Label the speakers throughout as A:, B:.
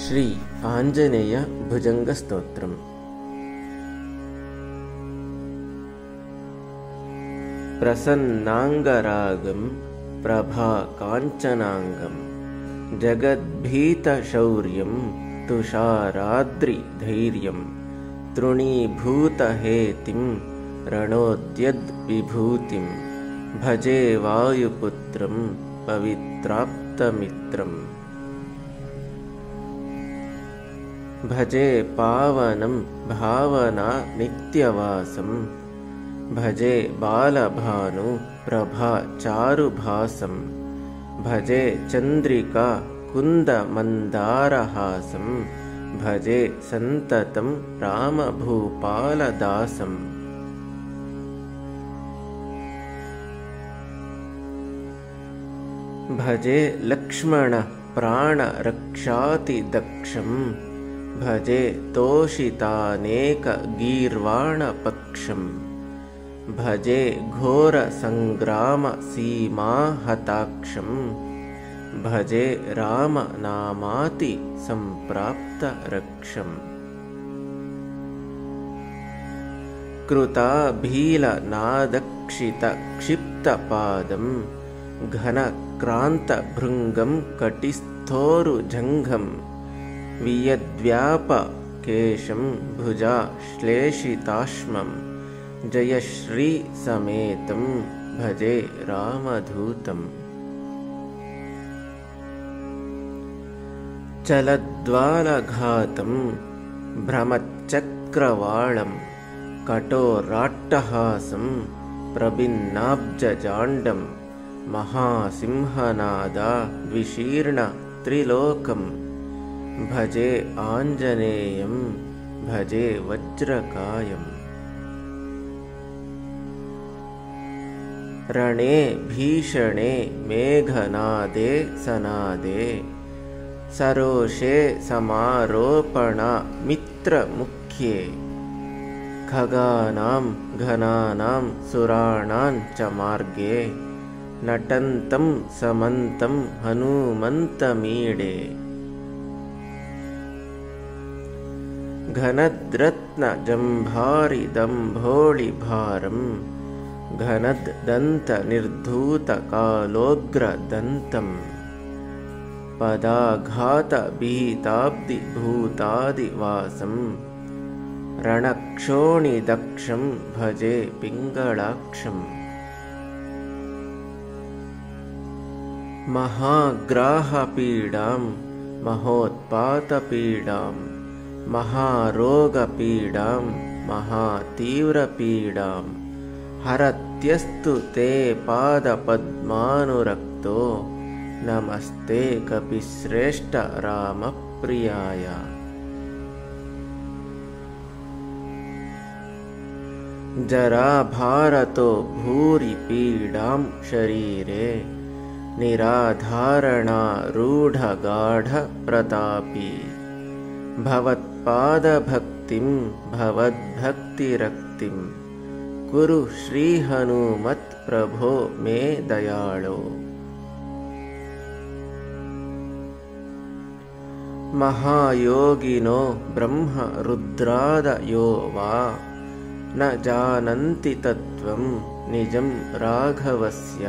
A: श्री आंजनेय भुजंगस्तोत्रम्। प्रसन्नांगरागं प्रभाकांचनांगं जगद्भीतशौर्यं तुषाराद्रिधैर्यं तृणीभूतहेतिं रणोद्यद्विभूतिं भजे वायुपुत्रं पवित्राप्तमित्रम्। भजे पावनं भावना नित्यवासं भजे बालभानु प्रभा चारुभासं भजे चंद्रिका कुंदमंदारहासं भजे संततं रामभूपालदासम्। भजे लक्ष्मण प्राणरक्षातिदक्षं भजे तोषितानेकगीर्वाणपक्षं भजे घोरसंग्रामसीमाहताक्षं भजे रामनामाति संप्राप्तरक्षम्। कृताभीलनादक्षितक्षिप्तपादं घनक्रान्तभृङ्गं कटिस्थोरुजङ्घं वियद्व्यापकेशं भुजाश्लेषिताश्मं जयश्रीसमेतं भजे रामधूतम्। चलद्वालघातं भ्रमच्चक्रवालं कठोराट्टहासं प्रभिन्नाब्जजाण्डं महासिंहनादा विशीर्णत्रिलोकं भजे आंजनेयं भजे वज्रकायम्। रणे भीषणे मेघनादे सनादे सरोषे समारोपणा मित्रमुख्ये खगानां घनानां सुराणां च मार्गे नटन्तं समन्तं हनुमन्तमीडे। घनद्रत्नजम्भारिदम्भोळिभारं घनद्दन्तनिर्धूतकालोग्रदन्तं पदाघातभीताब्धिभूतादिवासं रणक्षोणिदक्षं भजे पिङ्गळाक्षम्। महाग्राहपीडां महोत्पातपीडां महारोगपीडां महातीव्रपीडां हरत्यस्तु ते पादपद्मानुरक्तो नमस्ते कपिश्रेष्ठ रामप्रियाय। जराभारतो भूरि पीडां शरीरे निराधारणारूढगाढप्रतापी भवत्पादभक्तिं भवद्भक्तिरक्तिं कुरु श्रीहनुमत् प्रभो मे दयाळो। महायोगिनो ब्रह्मरुद्रादयो वा न जानन्ति तत्त्वं निजं राघवस्य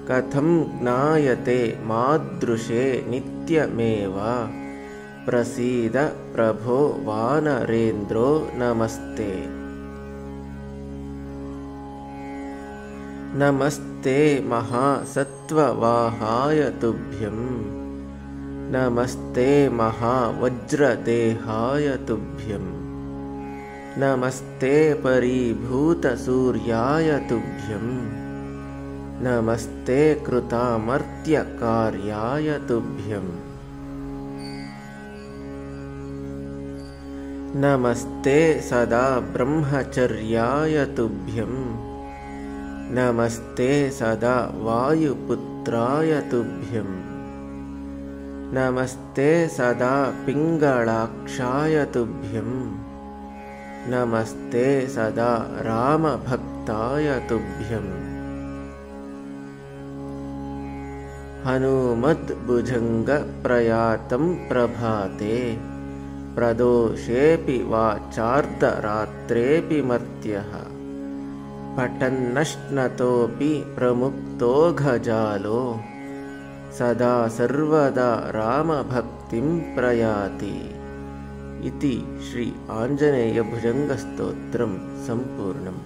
A: कथं ज्ञायते मादृशे नित्यमेव प्रसीद प्रभो वानरेन्द्रो नमस्ते। नमस्ते महासत्त्ववाहाय तुभ्यं नमस्ते महावज्रदेहाय तुभ्यं नमस्ते परिभूतसूर्याय तुभ्यं नमस्ते कृतामर्त्यकार्याय तुभ्यं नमस्ते सदा ब्रह्मचर्याय तुभ्यं नमस्ते सदा वायुपुत्राय तुभ्यं नमस्ते सदा पिङ्गळाक्षाय तुभ्यं नमस्ते सदा रामभक्ताय तुभ्यम्। हनूमद्भुजङ्गप्रयातं प्रभाते प्रदोषेऽपि वाचार्धरात्रेऽपि मर्त्यः पठन्नश्नतोऽपि प्रमुक्तोऽघजालो सदा सर्वदा रामभक्तिं प्रयाति। इति श्री आञ्जनेयभुजङ्गस्तोत्रं सम्पूर्णम्।